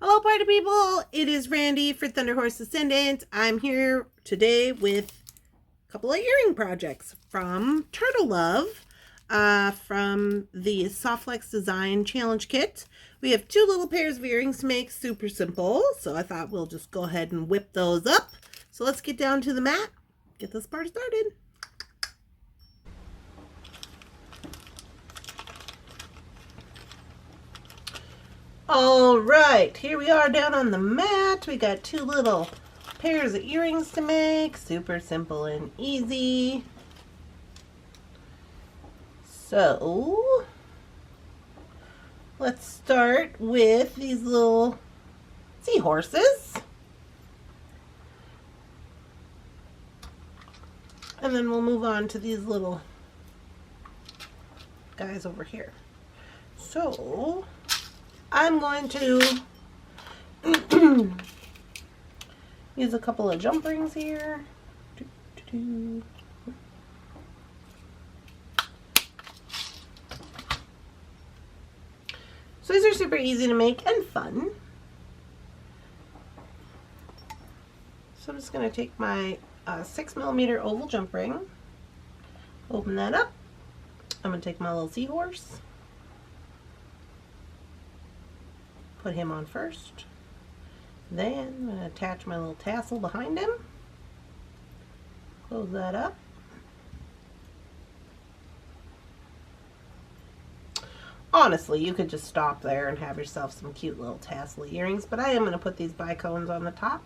Hello, party people. It is Randy for Thunderhorse Descendant. I'm here today with a couple of earring projects from Turtle Love, from the Softflex Design Challenge Kit. We have two little pairs of earrings to make, super simple. So I thought we'll just go ahead and whip those up. So let's get down to the mat, get this part started. All right, here we are down on the mat. We got two little pairs of earrings to make. Super simple and easy. So let's start with these little seahorses. And then we'll move on to these little guys over here. So I'm going to use a couple of jump rings here. So these are super easy to make and fun. So I'm just going to take my 6mm oval jump ring, open that up. I'm going to take my little seahorse, put him on first. Then I'm going to attach my little tassel behind him. Close that up. Honestly, you could just stop there and have yourself some cute little tassel earrings, but I am going to put these bicones on the top.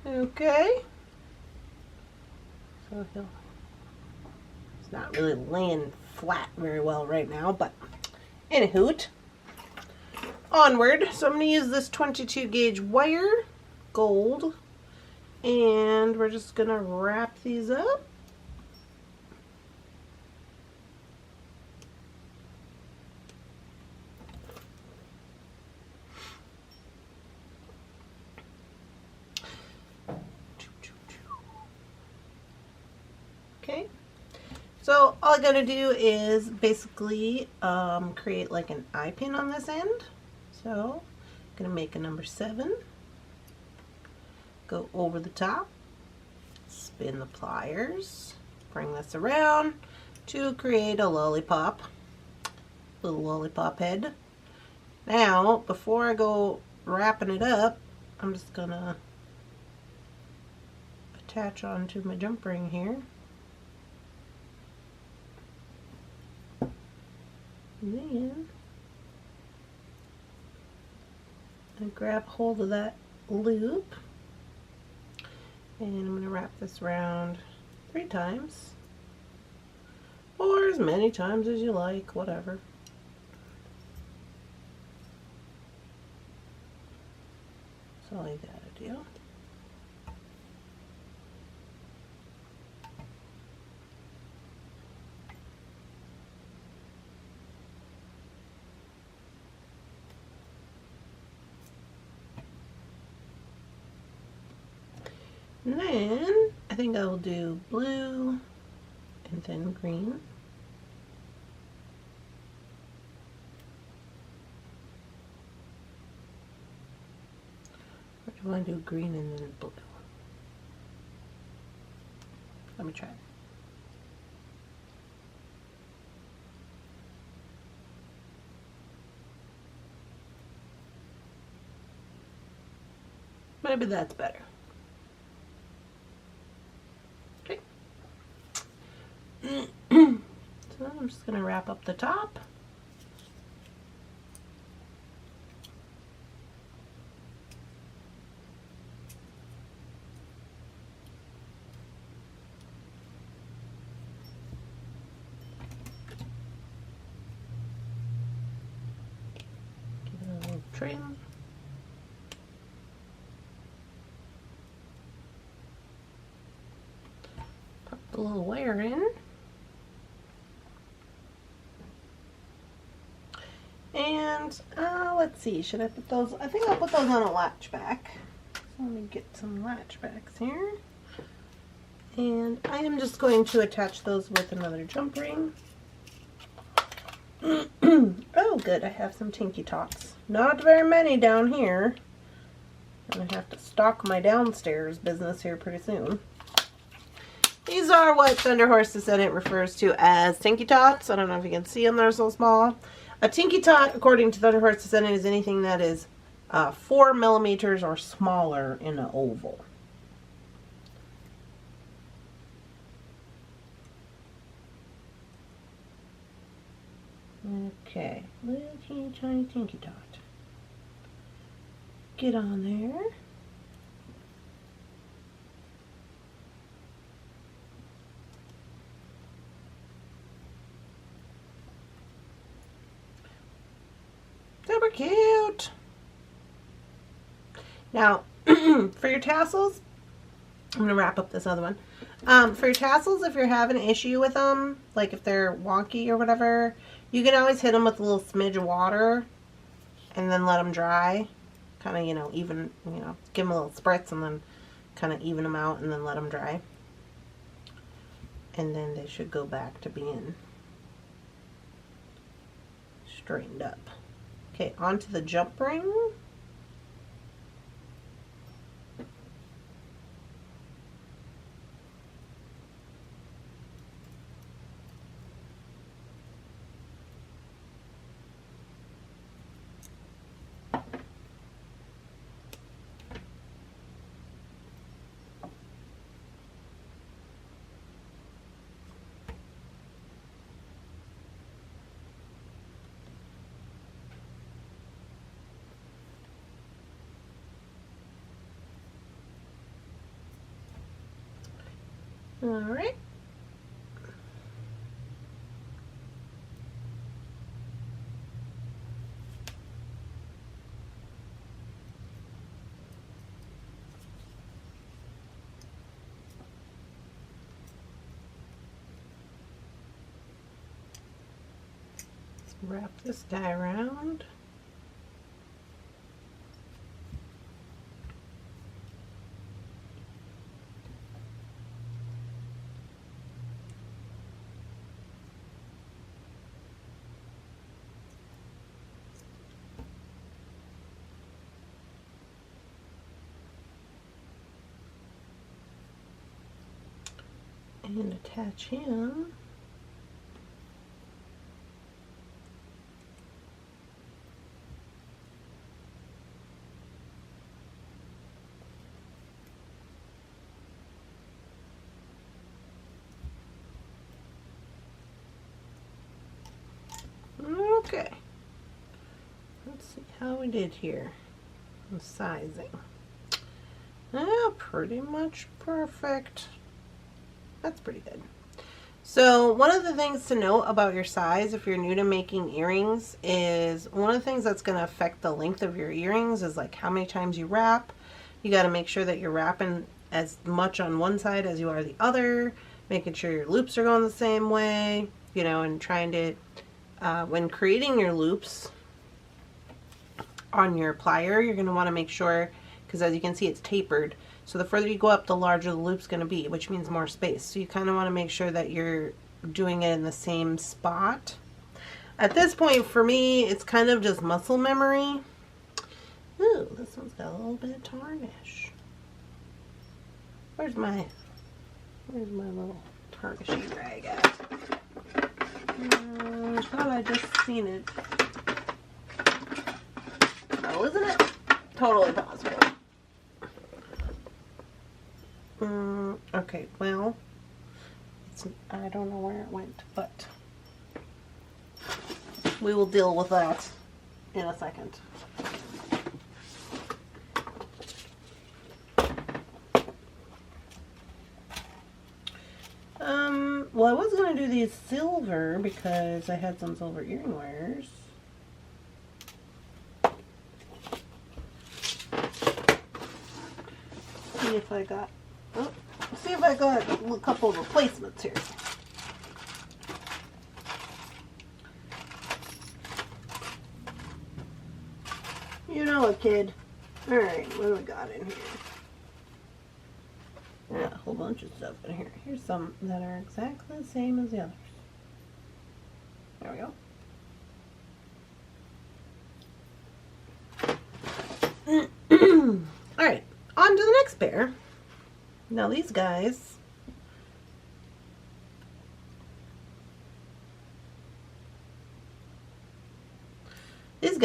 Okay. So it's not really laying flat very well right now, but in a hoot. Onward. So I'm going to use this 22 gauge wire, gold, and we're just going to wrap these up. Okay, so all I gotta do is basically create like an eye pin on this end. So I'm gonna make a number 7, go over the top, spin the pliers, bring this around to create a lollipop, little lollipop head. Now, before I go wrapping it up, I'm just gonna attach onto my jump ring here. And then I grab hold of that loop, and I'm going to wrap this around 3 times, or as many times as you like, whatever. That's all you gotta do. And then I think I will do blue and then green. Or do I want to do green and then blue? Let me try. Maybe that's better. So I'm just going to wrap up the top. Give it a little trim. Pop the little wire in. And let's see, should I put those? I think I'll put those on a latch back. So let me get some latch backs here. And I am just going to attach those with another jump ring. Oh, good, I have some Tinky Tots. Not very many down here. I'm going to have to stock my downstairs business here pretty soon. These are what Thunderhorse Descendant refers to as Tinky Tots. I don't know if you can see them, they're so small. A Tinky Tot, according to Thunderhorse Descendant, is anything that is 4 millimeters or smaller in an oval. Okay, little teeny tiny Tinky Tot. Get on there. Super cute. Now, for your tassels, I'm going to wrap up this other one. For your tassels, if you're having an issue with them, like if they're wonky or whatever, you can always hit them with a little smidge of water and then let them dry. Kind of, even, give them a little spritz and then kind of even them out and then let them dry. And then they should go back to being straightened up. Okay, onto the jump ring. All right. Let's wrap this guy around. And attach him. Okay. Let's see how we did here. The sizing. Pretty much perfect. That's pretty good. So one of the things to note about your size if you're new to making earrings is one of the things that's going to affect the length of your earrings is like how many times you wrap. You got to make sure that you're wrapping as much on one side as you are the other, making sure your loops are going the same way, and trying to, when creating your loops on your plier, you're going to want to make sure, because as you can see it's tapered. So the further you go up, the larger the loop's going to be, which means more space. So you kind of want to make sure that you're doing it in the same spot. At this point, for me, it's kind of just muscle memory. Ooh, this one's got a little bit of tarnish. Where's my little tarnishy rag at? I thought I just seen it. Oh, isn't it? Totally possible. Okay, well, I don't know where it went, but we will deal with that in a second. Well, I was going to do these silver because I had some silver earring wires. See if I got a couple of replacements here. You know it, kid. Alright, what do we got in here? Yeah, a whole bunch of stuff in here. Here's some that are exactly the same as the others. There we go. Alright, on to the next pair. Now these guys,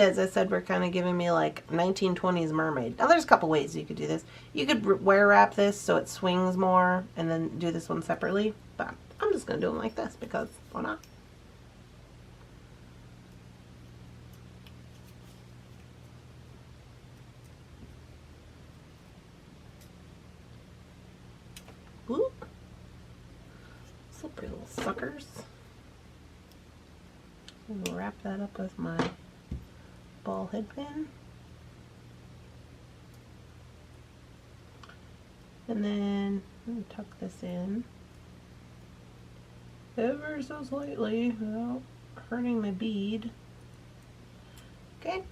I said, were kind of giving me like 1920s mermaid. Now there's a couple ways you could do this. You could wear wrap this so it swings more and then do this one separately. But I'm just going to do them like this because why not? Whoop. Slippery little suckers. We'll wrap that up with my ball head pin. And then I'm going to tuck this in ever so slightly without hurting my bead. Okay,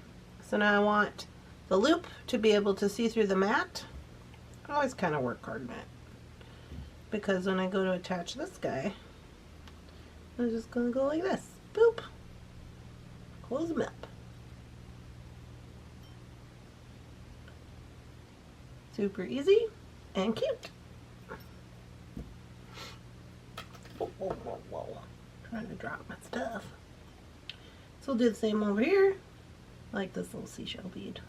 so now I want the loop to be able to see through the mat. I always kind of work hard mat because when I go to attach this guy, I'm just going to go like this. Boop. Close them up. Super easy and cute. Whoa, whoa, whoa, whoa. Trying to drop my stuff. So we'll do the same over here. I like this little seashell bead.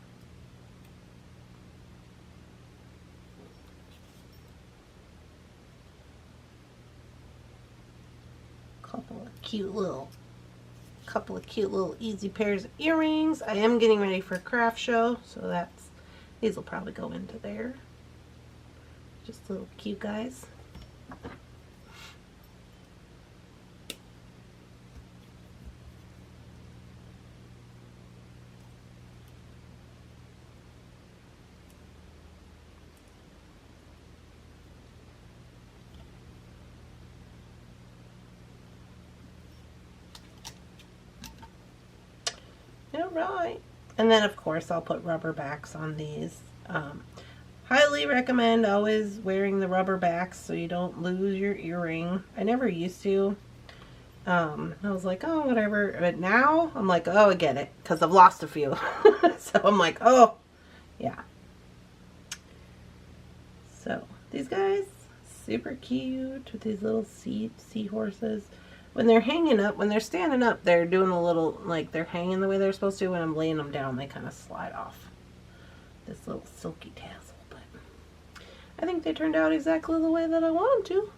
Couple of cute little easy pairs of earrings. I am getting ready for a craft show, so these will probably go into there. Just little cute guys. Alright, and then of course I'll put rubber backs on these. Highly recommend always wearing the rubber backs so you don't lose your earring. I never used to. I was like, oh, whatever. But now I'm like, oh, I get it, because I've lost a few. So I'm like, oh, yeah. So these guys, super cute with these little seahorses. When they're hanging up, when they're standing up, they're doing a little, like they're hanging the way they're supposed to. When I'm laying them down, they kind of slide off this little silky tassel. But I think they turned out exactly the way that I want them to.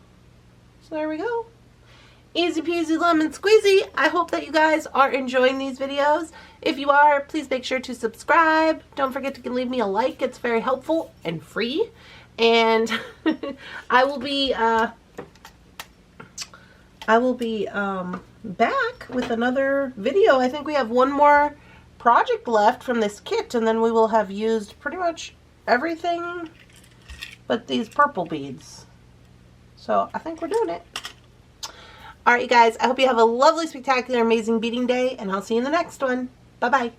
So there we go. Easy peasy lemon squeezy. I hope that you guys are enjoying these videos. If you are, please make sure to subscribe. Don't forget to leave me a like. It's very helpful and free. And I will be back with another video. I think we have one more project left from this kit, and then we will have used pretty much everything but these purple beads. So I think we're doing it. Alright, you guys, I hope you have a lovely, spectacular, amazing beading day, and I'll see you in the next one. Bye-bye.